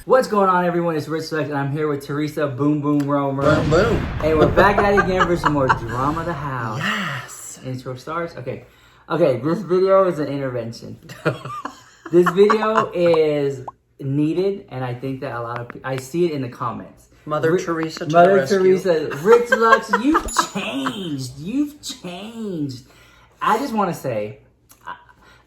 What's going on, everyone? It's Rich Lux, and I'm here with Teresa. Boom, boom, roam, Boom, boom. And we're back at it again for some more Drama of the House. Yes. Intro starts. Okay. This video is an intervention. This video is needed, and I think that a lot of people, I see it in the comments. Mother Teresa to Mother the rescue. Teresa, Rich Lux, you've changed. You've changed. I just want to say,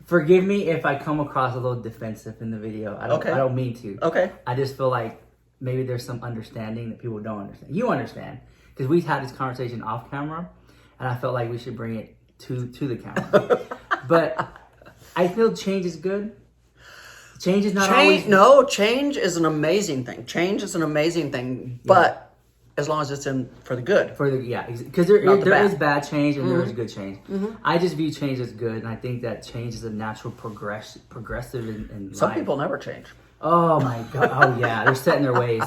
forgive me if I come across a little defensive in the video. I don't mean to. Okay. I just feel like maybe there's some understanding that people don't understand. You understand, because we've had this conversation off camera, and I felt like we should bring it to the camera. But I feel change is good. Change is not always... No, change is an amazing thing. Change is an amazing thing, but as long as it's in for the good. Because there is bad change and there is good change. I just view change as good, and I think that change is a natural progressive in Some life. people never change. Oh my God. Oh yeah, they're set in their ways.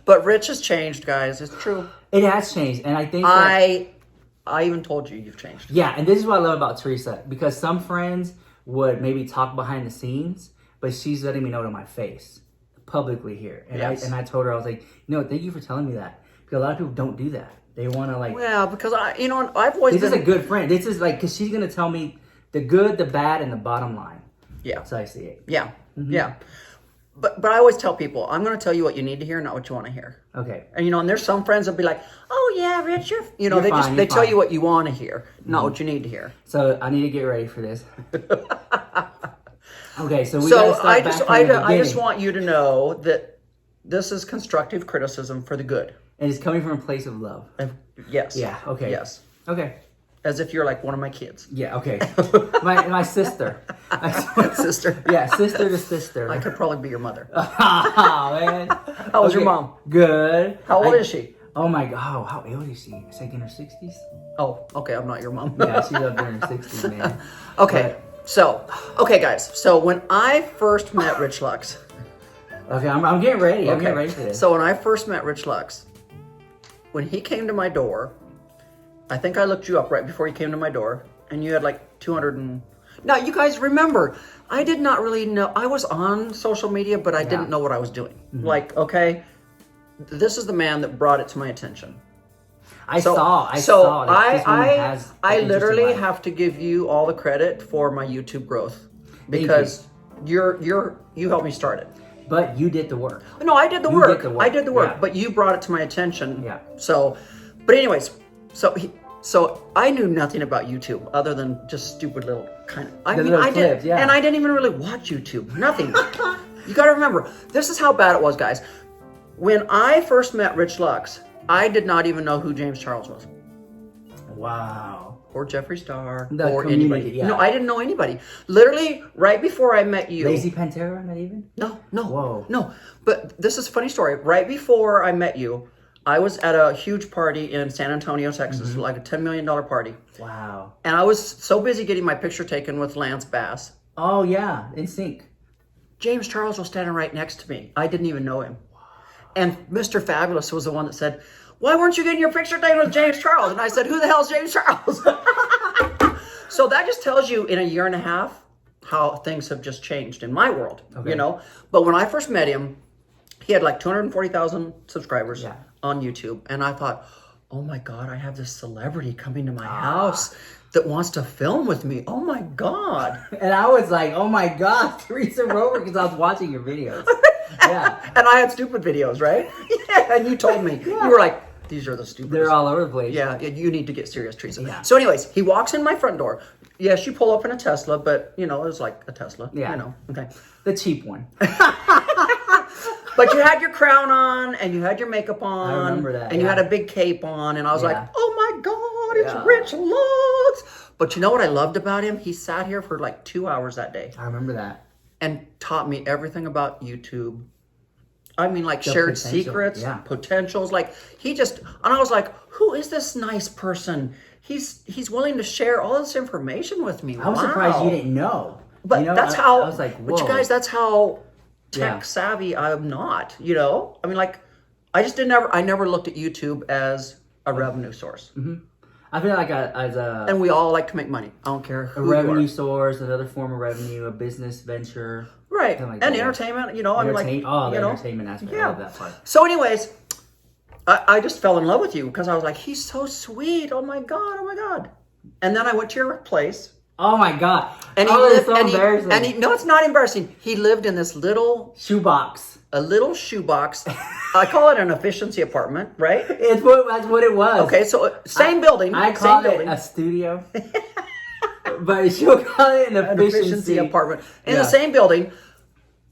But Rich has changed, guys. It's true. It has changed, and I think that, I even told you you've changed. Yeah, and this is what I love about Teresa, because some friends would maybe talk behind the scenes, but she's letting me know to my face, publicly here. And I told her, I was like, thank you for telling me that. Because a lot of people don't do that. They want to Well, because I've always This is a good friend. This is like, because she's going to tell me the good, the bad, and the bottom line. Yeah. That's how I see it. Yeah. Yeah. But I always tell people, I'm going to tell you what you need to hear, not what you want to hear. Okay. And and there's some friends that'll be like, "Oh yeah, Rich, you're they tell you what you want to hear, not what you need to hear." So I need to get ready for this. Okay, so gotta start back from the beginning. I just want you to know that this is constructive criticism for the good. And it's coming from a place of love. Yes. Yeah. Okay. Yes. Okay. As if you're like one of my kids. Yeah. Okay. my sister. Sister. Yeah, sister to sister. I could probably be your mother. Oh man. How was your mom? Good. How old is she? Oh my God. How old is she? It's like in her 60s. Oh, okay. I'm not your mom. Yeah, she's up there in her 60s, man. Okay. Okay, guys. So when I first met Rich Lux. Okay, I'm getting ready. I'm getting ready for this. So when I first met Rich Lux, when he came to my door, I think I looked you up right before you came to my door, and you had like 200 and... Now, you guys remember, I did not really know... I was on social media, but I didn't know what I was doing. Like, okay, this is the man that brought it to my attention. I saw that this woman has I an literally interesting life. have to give you all the credit for my YouTube growth, because you helped me start it. But you did the work. No, I did the work. I did the work, yeah. but you brought it to my attention. Yeah. So, but anyways, so I knew nothing about YouTube other than just stupid little kind of. I did, and I didn't even really watch YouTube. Nothing. You got to remember, this is how bad it was, guys. When I first met Rich Lux, I did not even know who James Charles was. Wow. Or Jeffree Star, or anybody. Yeah. No, I didn't know anybody. Literally, right before I met you. Lazy Pantera, not even? No. Whoa. No. But this is a funny story. Right before I met you, I was at a huge party in San Antonio, Texas, like a $10 million party. Wow. And I was so busy getting my picture taken with Lance Bass. Oh, yeah. In sync. James Charles was standing right next to me. I didn't even know him. And Mr. Fabulous was the one that said, "Why weren't you getting your picture taken with James Charles?" And I said, "Who the hell is James Charles?" So that just tells you in a year and a half how things have just changed in my world, But when I first met him, he had like 240,000 subscribers on YouTube. And I thought, oh my God, I have this celebrity coming to my house that wants to film with me. Oh my God. And I was like, oh my God, Teresa Rover, because I was watching your videos. Yeah. And I had stupid videos, right? Yeah. And you told me, you were like, these are the stupid. They're all over the place. Yeah, you need to get serious, Teresa. Yeah. So anyways, he walks in my front door. Yes, you pull up in a Tesla, but it was like a Tesla. Yeah. Okay. The cheap one. But you had your crown on, and you had your makeup on. I remember that. And you had a big cape on, and I was like, oh my God, it's Rich Lux. But you know what I loved about him? He sat here for like 2 hours that day. I remember that. And taught me everything about YouTube. I mean, like shared potential. secrets, potentials. Like and I was like, who is this nice person? He's willing to share all this information with me. I was surprised you didn't know. But that's how, I was like, whoa. But you guys, that's how tech savvy I'm not, I mean, like, I never looked at YouTube as a revenue source. I feel like as a And we all like to make money. I don't care a who you revenue are. source, another form of revenue, a business venture. Right. Something like And that. entertainment, you know, I mean, like, Oh, the you know. entertainment aspect. I Yeah. love that part. So anyways, I just fell in love with you because I was like, he's so sweet. Oh my God. Oh my God. And then I went to your place. Oh my God. And he oh, lived, it's so embarrassing. no, it's not embarrassing. He lived in this little Shoebox. shoebox. I call it an efficiency apartment, right? That's what it was. Okay, so same building. I same call it building. a studio. But she'll call it an efficiency apartment in Yeah. the same building.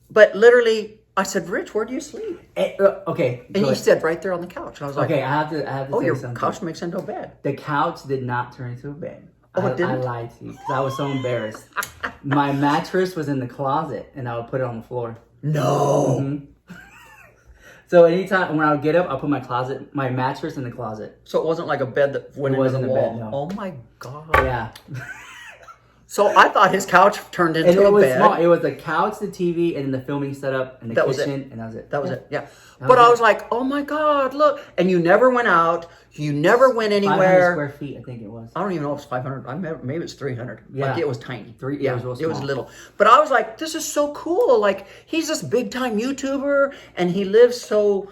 But literally, I said, Rich, where do you sleep? Okay. And go he ahead. said right there on the couch. I was like, Okay, I have to oh, say your something. couch makes into a bed. The couch did not turn into a bed. Oh, it I didn't? lied to you because I was so embarrassed. My mattress was in the closet, and I would put it on the floor. No. Mhm. So anytime when I would get up, I'll put my mattress in the closet. So it wasn't like a bed that went It into wasn't the a wall. bed, no. Oh my God. Yeah. So I thought his couch turned And into it a was bed. small. It was the couch, the TV, and the filming setup, and the That was kitchen, it. and that was it. That was it. Yeah. That But was I it. was like, oh my God, look. And you never went out. You never went 500 anywhere. square feet, I think it was. I don't even know if it's 500. Maybe it's 300. Yeah. Like it was tiny. Yeah, it was real small. little. But I was like, this is so cool. Like he's this big time YouTuber and he lives so,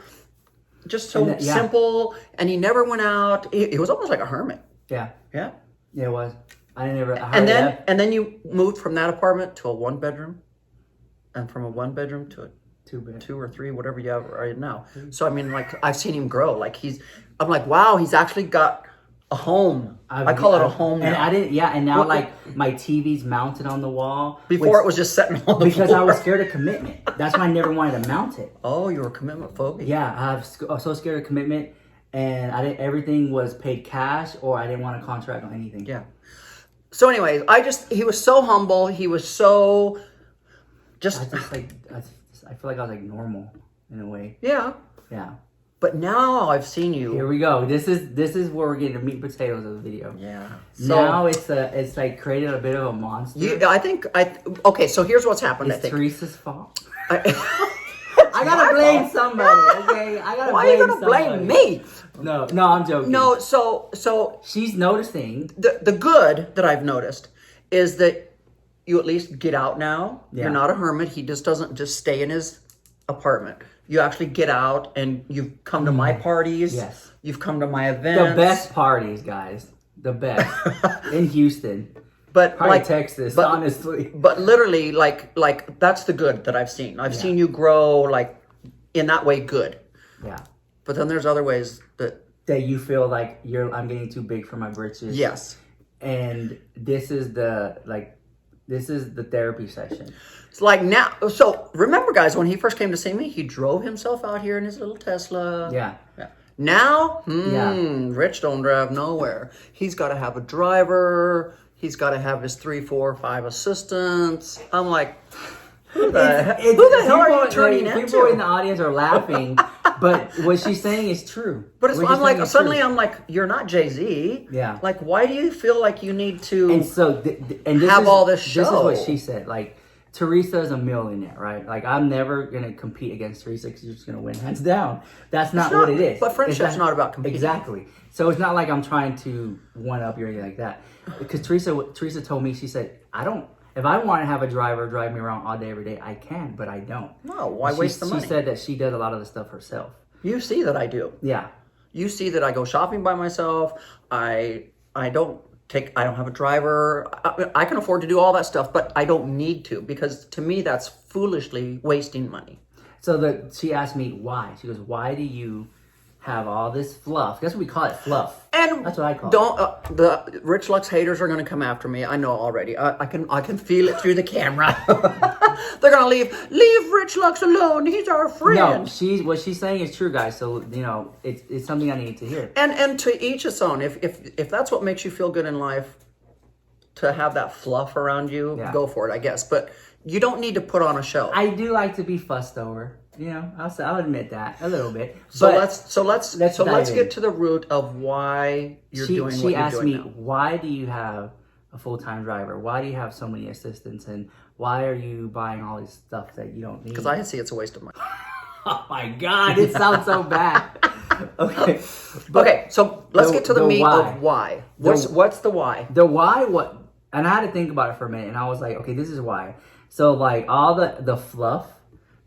just so And yeah. simple. And he never went out. He was almost like a hermit. Yeah. Yeah. Yeah, it was. I never. And then you moved from that apartment to a 1-bedroom, and from a 1-bedroom to a 2 bed. 2 or 3, whatever you have right now. So I mean, like I've seen him grow. Like I'm like, wow, he's actually got a home. I call it a home And now. I didn't. Yeah, and now What- like my TV's mounted on the wall. Before it was just sitting on the because floor. I was scared of commitment. That's why I never wanted to mount it. Oh, you were commitment phobic. Yeah, I was so scared of commitment, and I didn't. Everything was paid cash, or I didn't want a contract on anything. Yeah. So anyways, he was so humble. He was so just, I just like. I feel like I was like normal in a way. yeah. Yeah. But now I've seen you. Here we go. This is where we're getting the meat and potatoes of the video. Yeah. Now it's like created a bit of a monster. Okay, so here's what's happened, I It's think. Teresa's fault. I- I gotta blame somebody, okay? I gotta Why blame are you going to blame me? No, I'm joking. No, so She's noticing. the good that I've noticed is that you at least get out now. Yeah. You're not a hermit. He just doesn't just stay in his apartment. You actually get out and you've come to my parties. Yes. You've come to my events. The best parties, guys. The best. In Houston. But Probably like Texas, but- honestly. But literally, like that's the good that I've seen. I've seen you grow, like in that way, good. Yeah. But then there's other ways that That you feel like I'm getting too big for my britches. yes. And this is the therapy session. It's like now. So remember, guys, when he first came to see me, he drove himself out here in his little Tesla. Yeah. Now, Yeah. Rich don't drive nowhere. He's got to have a driver. He's got to have his 3, 4, 5 assistants. I'm like, who the hell are you turning into? People in the audience are laughing, but what she's saying is true. But What she's I'm like, saying is suddenly true. I'm like, you're not Jay-Z. Yeah. Like, why do you feel like you need to? And so, and this Have is, all this This is show. what she said. Like, Teresa is a millionaire, right? Like, I'm never gonna compete against Teresa because you're just gonna win hands down. That's not what it is. But friendship's not about competing. Exactly. So it's not like I'm trying to one up you or anything like that. Because Teresa told me, she said, if I want to have a driver drive me around all day, every day, I can, but I don't. No, why waste the money? She said that she does a lot of the stuff herself. You see that I do. Yeah. You see that I go shopping by myself. I don't have a driver. I can afford to do all that stuff, but I don't need to because to me that's foolishly wasting money. So she asked me why. She goes, "Why do you have all this fluff?" That's what we call it, fluff. And that's what I call it. The Rich Lux haters are going to come after me. I know already. I can feel it through the camera. They're going to leave Rich Lux alone. He's our friend. No, what she's saying is true, guys. So it's something I need to hear. And to each its own. If that's what makes you feel good in life, to have that fluff around you, go for it, I guess. But you don't need to put on a show. I do like to be fussed over. I'll admit that a little bit. So but let's get to the root of why you're doing what you're doing. She asked me, now. why do you have a full-time driver? Why do you have so many assistants? And why are you buying all this stuff that you don't need? Because I see it's a waste of money. Oh my God, it sounds so bad. Okay. But Okay, so let's get to the meat why. of why. What's the why? The why, what, and I had to think about it for a minute, and I was like, okay, this is why. So like all the fluff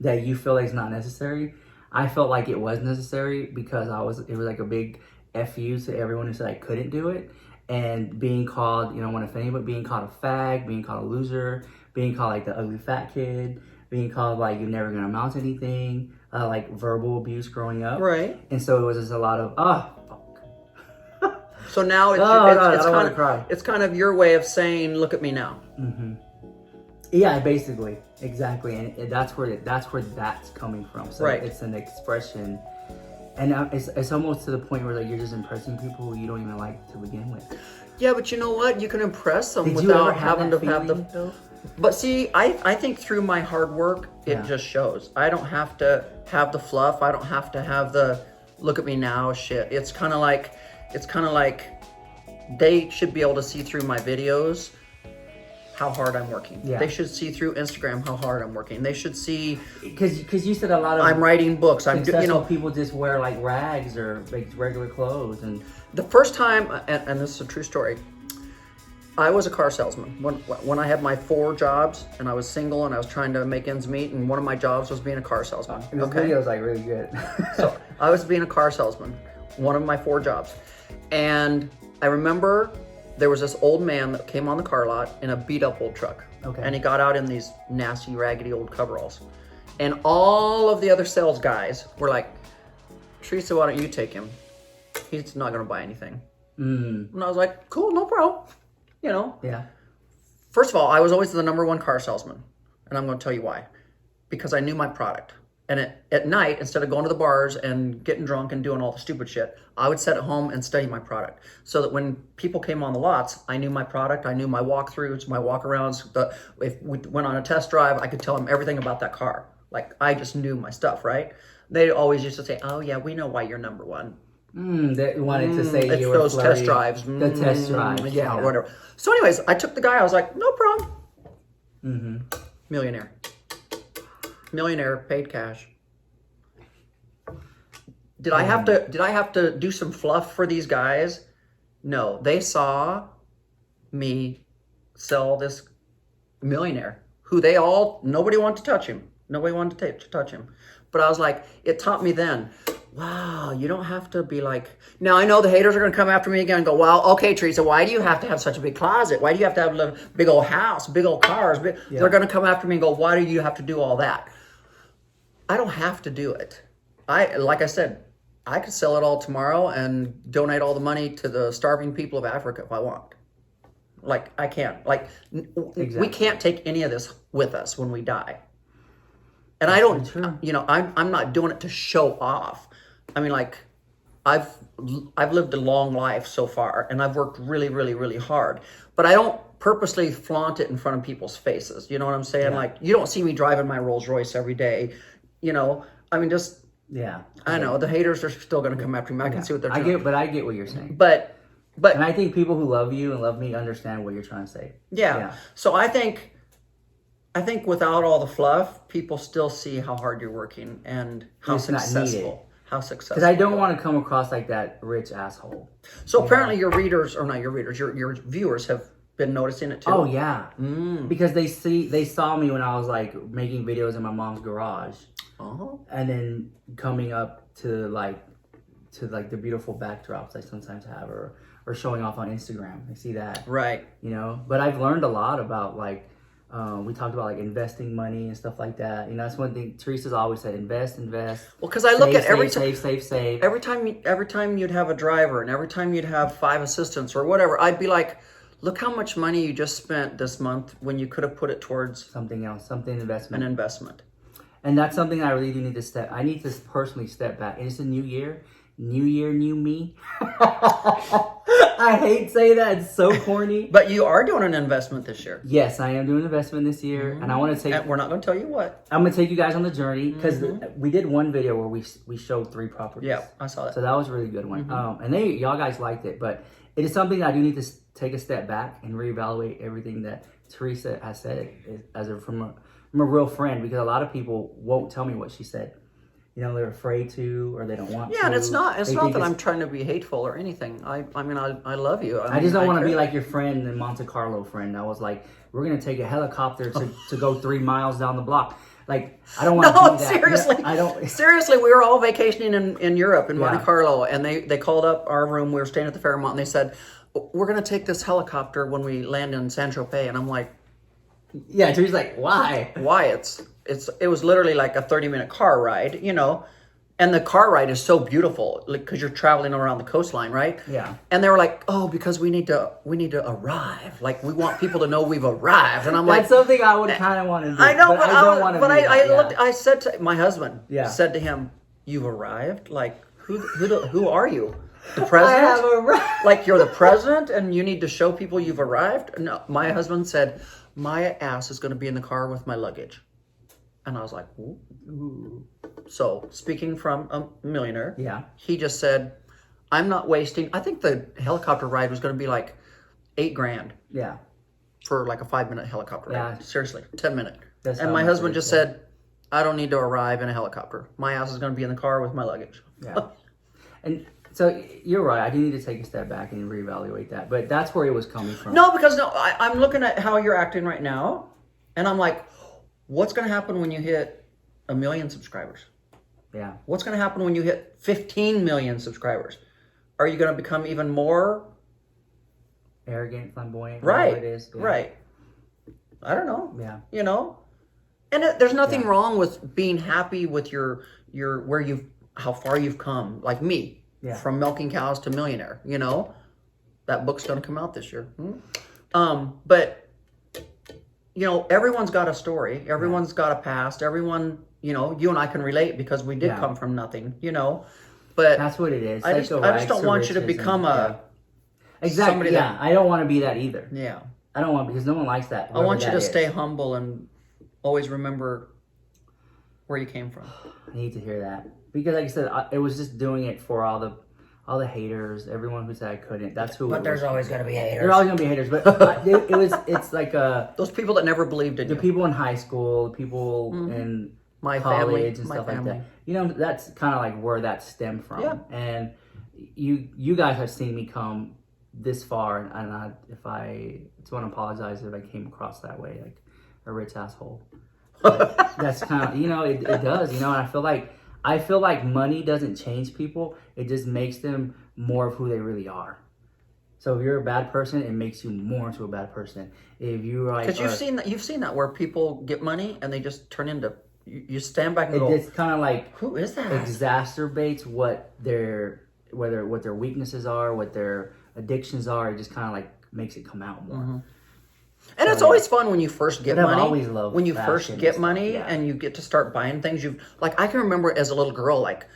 that you feel like is not necessary, I felt like it was necessary because it was like a big FU to everyone who said I couldn't do it. And being called, you know, want to offend, but being called a fag, being called a loser, being called like the ugly fat kid, being called like you're never gonna amount to anything, like verbal abuse growing up. Right. And so it was just a lot of, fuck. So now it's kind of your way of saying, look at me now. Mm-hmm. Yeah, basically, exactly, and that's where that's coming from. So right. It's an expression, and it's almost to the point where like you're just impressing people who you don't even like to begin with. Yeah, but you know what? You can impress them Did you ever without have having that to have feeling, the. though? But see, I think through my hard work, it just shows. I don't have to have the fluff. I don't have to have the look at me now shit. It's kind of like they should be able to see through my videos how hard I'm working. Yeah. They should see through Instagram how hard I'm working. They should see because you said a lot of I'm writing books. people just wear like rags or like regular clothes. And the first time, and this is a true story, I was a car salesman when I had my 4 jobs and I was single and I was trying to make ends meet, and one of my jobs was being a car salesman. This video is like really good. So I was being a car salesman, one of my 4 jobs, and I remember there was this old man that came on the car lot in a beat up old truck. Okay. And he got out in these nasty, raggedy old coveralls. And all of the other sales guys were like, Teresa, why don't you take him? He's not going to buy anything. Mm. And I was like, cool, no problem. You know? Yeah. First of all, I was always the #1 car salesman. And I'm going to tell you why. Because I knew my product. And at night, instead of going to the bars and getting drunk and doing all the stupid shit, I would sit at home and study my product. So that when people came on the lots, I knew my product, I knew my walkthroughs, my walkarounds. If we went on a test drive, I could tell them everything about that car. Like, I just knew my stuff, right? They always used to say, oh yeah, we know why you're #1. They wanted to say it's you were those flirty. test drives. The test drives. Yeah, whatever. So anyways, I took the guy, I was like, no problem. Mm-hmm. Millionaire, paid cash. Did I have to do some fluff for these guys? No, they saw me sell this millionaire who nobody wanted to touch him. Nobody wanted to touch him. But I was like, it taught me then, wow, you don't have to be like, now I know the haters are going to come after me again and go, well, okay, Teresa, why do you have to have such a big closet? Why do you have to have a big old house, big old cars? Yeah. They're going to come after me and go, why do you have to do all that? I don't have to do it. Like I said, I could sell it all tomorrow and donate all the money to the starving people of Africa if I want. Like, I can't. Like, Exactly. We can't take any of this with us when we die. And I don't, you know, I'm not doing it to show off. I mean, like, I've lived a long life so far, and I've worked really, really, really hard. But I don't purposely flaunt it in front of people's faces. You know what I'm saying? Yeah. Like, you don't see me driving my Rolls Royce every day. You know, I mean, just... Yeah, I know the haters are still going to come after me. I can see what they're doing. I get what you're saying. But and I think people who love you and love me understand what you're trying to say. Yeah. So I think without all the fluff, people still see how hard you're working and how successful. How successful. Because I don't want to come across like that rich asshole. So apparently your readers, or not your readers, your viewers have been noticing it too. Oh yeah. Because they saw me when I was like making videos in my mom's garage. And then coming up to the beautiful backdrops I sometimes have, or showing off on Instagram. I see that. Right. You know, but I've learned a lot about like, we talked about like investing money and stuff like that. You know, that's one thing Teresa's always said, invest. Well, because I look at every time, save. Every time you'd have a driver and every time you'd have 5 assistants or whatever, I'd be like, look how much money you just spent this month when you could have put it towards something else, investment. An investment. And that's something I really do need to I need to personally step back. And it's a new year, new me. I hate saying that. It's so corny. But you are doing an investment this year. Yes, I am doing an investment this year. And I want to take... And we're not going to tell you what. I'm going to take you guys on the journey. Because we did one video where we showed 3 properties. Yeah, I saw that. So that was a really good one. And y'all guys liked it. But it is something that I do need to take a step back and reevaluate everything that Teresa has said from a real friend, because a lot of people won't tell me what she said. you know, they're afraid to, or they don't want to. Yeah, and it's not They that think I'm trying to be hateful or anything. I mean, I love you. I just don't want to be like your friend, the Monte Carlo friend. I was like, we're gonna take a helicopter to go 3 miles down the block. Like, I don't want to do that. Seriously. I don't. Seriously, we were all vacationing in Europe, in Monte Yeah. Carlo, and they called up our room. We were staying at the Fairmont, and they said, we're going to take this helicopter when we land in Saint-Tropez. And I'm like, Yeah, Teresa's like, why? why? It was literally like a 30-minute car ride, you know. And the car ride is so beautiful because you're traveling around the coastline, right? Yeah. And they were like, "Oh, because we need to arrive. Like we want people to know we've arrived." And I'm like, That's something I would kind of want to do. I know, but I don't want to. But be I that, looked. I said to my husband, Yeah. said to him, "You've arrived. Like who are you? The president? I have arrived. Like you're the president, and you need to show people you've arrived?" No, my husband said, "My ass is going to be in the car with my luggage," and I was like, "Ooh." So speaking from a millionaire, Yeah. he just said, "I'm not wasting." I think the helicopter ride was going to be like $8,000 Yeah. for like a 5-minute helicopter ride. Yeah. Seriously, 10-minute. That's And how my much husband it is, just said, "I don't need to arrive in a helicopter. My ass is going to be in the car with my luggage." Yeah. And so you're right. I do need to take a step back and reevaluate that. But that's where it was coming from. No, because I'm looking at how you're acting right now, and I'm like, what's going to happen when you hit 1 million subscribers? Yeah. What's going to happen when you hit 15 million subscribers? Are you going to become even more Arrogant, flamboyant. right? Whatever it is. Yeah. Right. I don't know. Yeah. You know, and there's nothing Yeah. wrong with being happy with your how far you've come. Like me, Yeah. from milking cows to millionaire. You know, that book's going to come out this year. But you know, everyone's got a story. Everyone's got a past. Everyone, you know, you and I can relate because we did Yeah. come from nothing. You know, but That's what it is. I just don't want you to become a Exactly. somebody Yeah. I don't want to be that either. yeah. I don't want, because no one likes that. I want you whoever to that stay is. humble and always remember where you came from. I need to hear that, because, like I said, it was just doing it for all the haters, everyone who said I couldn't. That's who. But there's always going to be haters. There's always gonna be haters, but it's like Those people that never believed in the you. people in high school, the people in My college family, and my stuff like family. that. You know, that's kind of like where that stemmed from. Yeah. And you guys have seen me come this far, and I just want to apologize if I came across that way, like a rich asshole. But that's kind of, you know, it does, you know, and I feel like money doesn't change people. It just makes them more of who they really are. So if you're a bad person, it makes you more into a bad person. If you like, Because you've seen that where people get money and they just turn into. You stand back and it go, just kind of like "Who is that?" exacerbates what their weaknesses are, what their addictions are. It just kind of like makes it come out more. And it's always fun when you first get But I've money. always loved when you fashion first and get stuff, money yeah. and you get to start buying things. Like I can remember as a little girl, like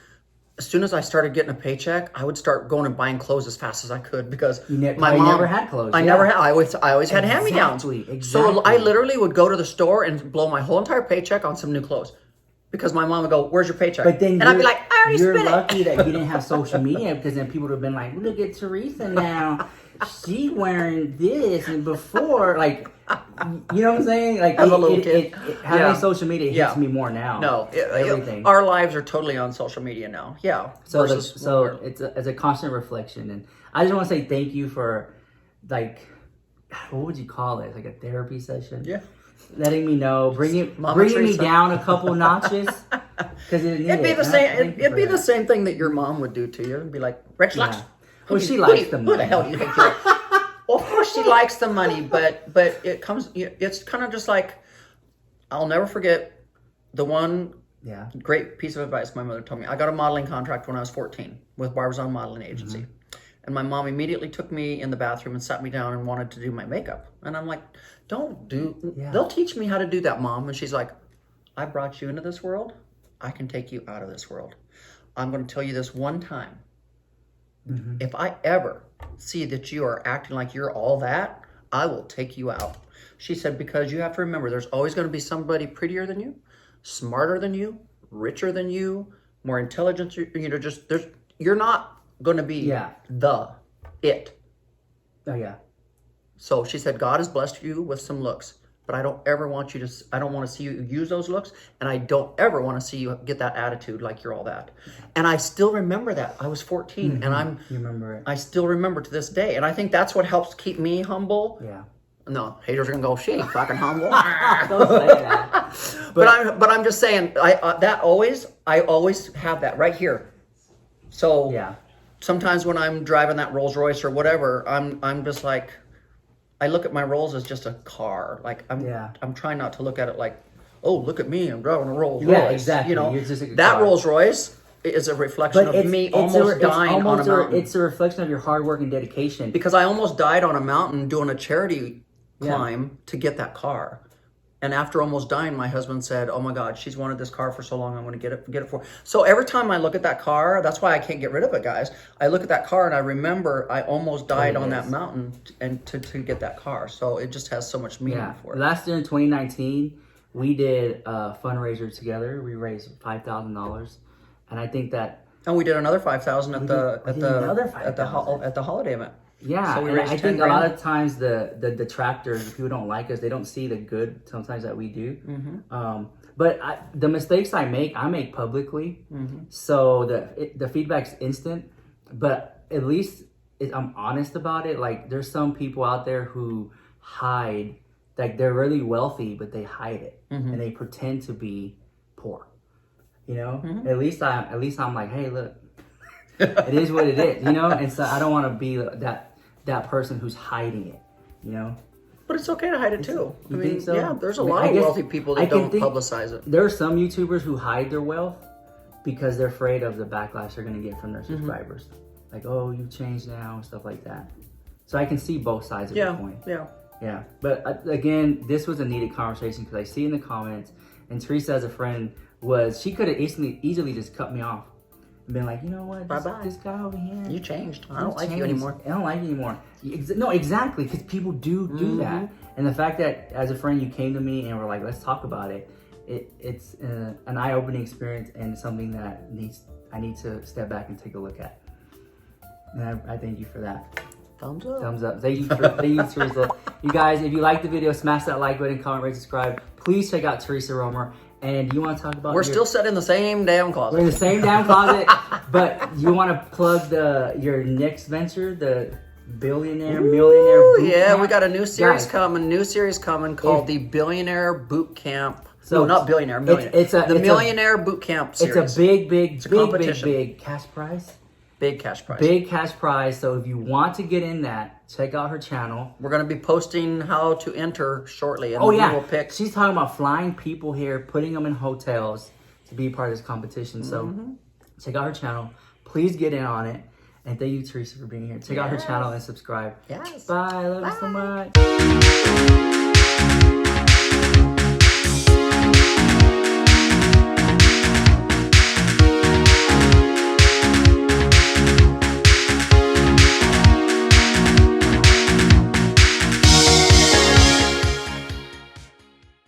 as soon as I started getting a paycheck, I would start going and buying clothes as fast as I could because my mom never had clothes. I yeah. never had. I always had hand-me-downs. Exactly. So I literally would go to the store and blow my whole entire paycheck on some new clothes. Because my mom would go, "Where's your paycheck?" But then and I'd be like, "I already you're spent lucky it." that you didn't have social media, because then people would have been like, "Look at Teresa now, she wearing this," and before, like, you know what I'm saying? Like, As a little kid. having Yeah. social media hits Yeah. me more now. No, everything. Our lives are totally on social media now. Yeah. So versus when we're- it's a constant reflection, and I just want to say thank you for, like, what would you call it? Like a therapy session? yeah. Letting me know, bringing Mama me Teresa. down a couple notches, because It'd be the same. It'd be the same thing that your mom would do to you. It'd be like, "Rex likes." Yeah. Well, she who likes the Who money. the hell do you think you are? Well, of course she likes the money, but it comes. It's kind of just like, I'll never forget the one Yeah. great piece of advice my mother told me. I got a modeling contract when I was 14 with Barbizon Modeling Agency. And my mom immediately took me in the bathroom and sat me down and wanted to do my makeup. And I'm like, they'll teach me how to do that, Mom. And she's like, "I brought you into this world. I can take you out of this world. I'm going to tell you this one time. If I ever see that you are acting like you're all that, I will take you out." She said, "Because you have to remember, there's always going to be somebody prettier than you, smarter than you, richer than you, more intelligent. You're not going to be it." Oh yeah. So she said, "God has blessed you with some looks. but I don't ever want you to, I don't want to see you use those looks, and I don't ever want to see you get that attitude like you're all that. And I still remember that. I was 14, and You remember it. I still remember to this day. And I think that's what helps keep me humble. Yeah. No, haters are gonna go, she ain't fucking humble. Don't say that. But I'm just saying, I always have that right here. So Yeah. sometimes when I'm driving that Rolls Royce or whatever, I'm just like, I look at my Rolls as just a car. Like I'm trying not to look at it like, oh, look at me, I'm driving a Rolls Royce. Yeah, exactly. You know, You're just like a that car. Rolls Royce is a reflection of me almost dying on a mountain. It's a reflection of your hard work and dedication. Because I almost died on a mountain doing a charity climb to get that car. And after almost dying, my husband said, oh my God, she's wanted this car for so long, I'm going to get it for her. So every time I look at that car, that's why I can't get rid of it, guys. I look at that car and I remember I almost died on that mountain and to get that car. So it just has so much meaning for it. Last year in 2019, we did a fundraiser together. We raised $5,000. And I think that... And we did another $5,000 at the holiday event. Yeah, so we and raised I 10 think grand. a lot of times the detractors, the people don't like us, they don't see the good sometimes that we do. But the mistakes I make publicly, so the feedback's instant. But at least I'm honest about it. Like there's some people out there who hide, like they're really wealthy, but they hide it and they pretend to be poor. You know, at least I'm like, hey, look. It is what it is, you know? And so I don't want to be that person who's hiding it, you know? But it's okay to hide it too. You think so? Yeah, there's a lot of wealthy people that don't publicize it. There are some YouTubers who hide their wealth because they're afraid of the backlash they're going to get from their subscribers. Like, oh, you've changed now, and stuff like that. So I can see both sides of the coin. Yeah. But again, this was a needed conversation because I see in the comments, and Teresa as a friend she could have easily just cut me off. Been like, you know what, this guy over here, you changed. I don't like you anymore. I don't like you anymore. No, exactly, because people do that. And the fact that as a friend you came to me and were like, let's talk about it, it's an eye-opening experience and something that I need to step back and take a look at. And I thank you for that. Thumbs up. Thumbs up. Thank you, Teresa. You guys, if you like the video, smash that like button, comment, rate, subscribe. Please check out Teresa Romer. And you want to talk about... We're still set in the same damn closet. We're in the same damn closet. But you want to plug your next venture, the millionaire boot camp? We got a new series coming called the Billionaire Boot Camp. So no, not billionaire, millionaire. It's the Millionaire Boot Camp series. It's a big cash prize. Big cash prize. Big cash prize. So if you want to get in that, check out her channel. We're going to be posting how to enter shortly. And we will pick. She's talking about flying people here, putting them in hotels to be part of this competition. So check out her channel. Please get in on it. And thank you, Teresa, for being here. Check out her channel and subscribe. Yes. Bye. I love you so much.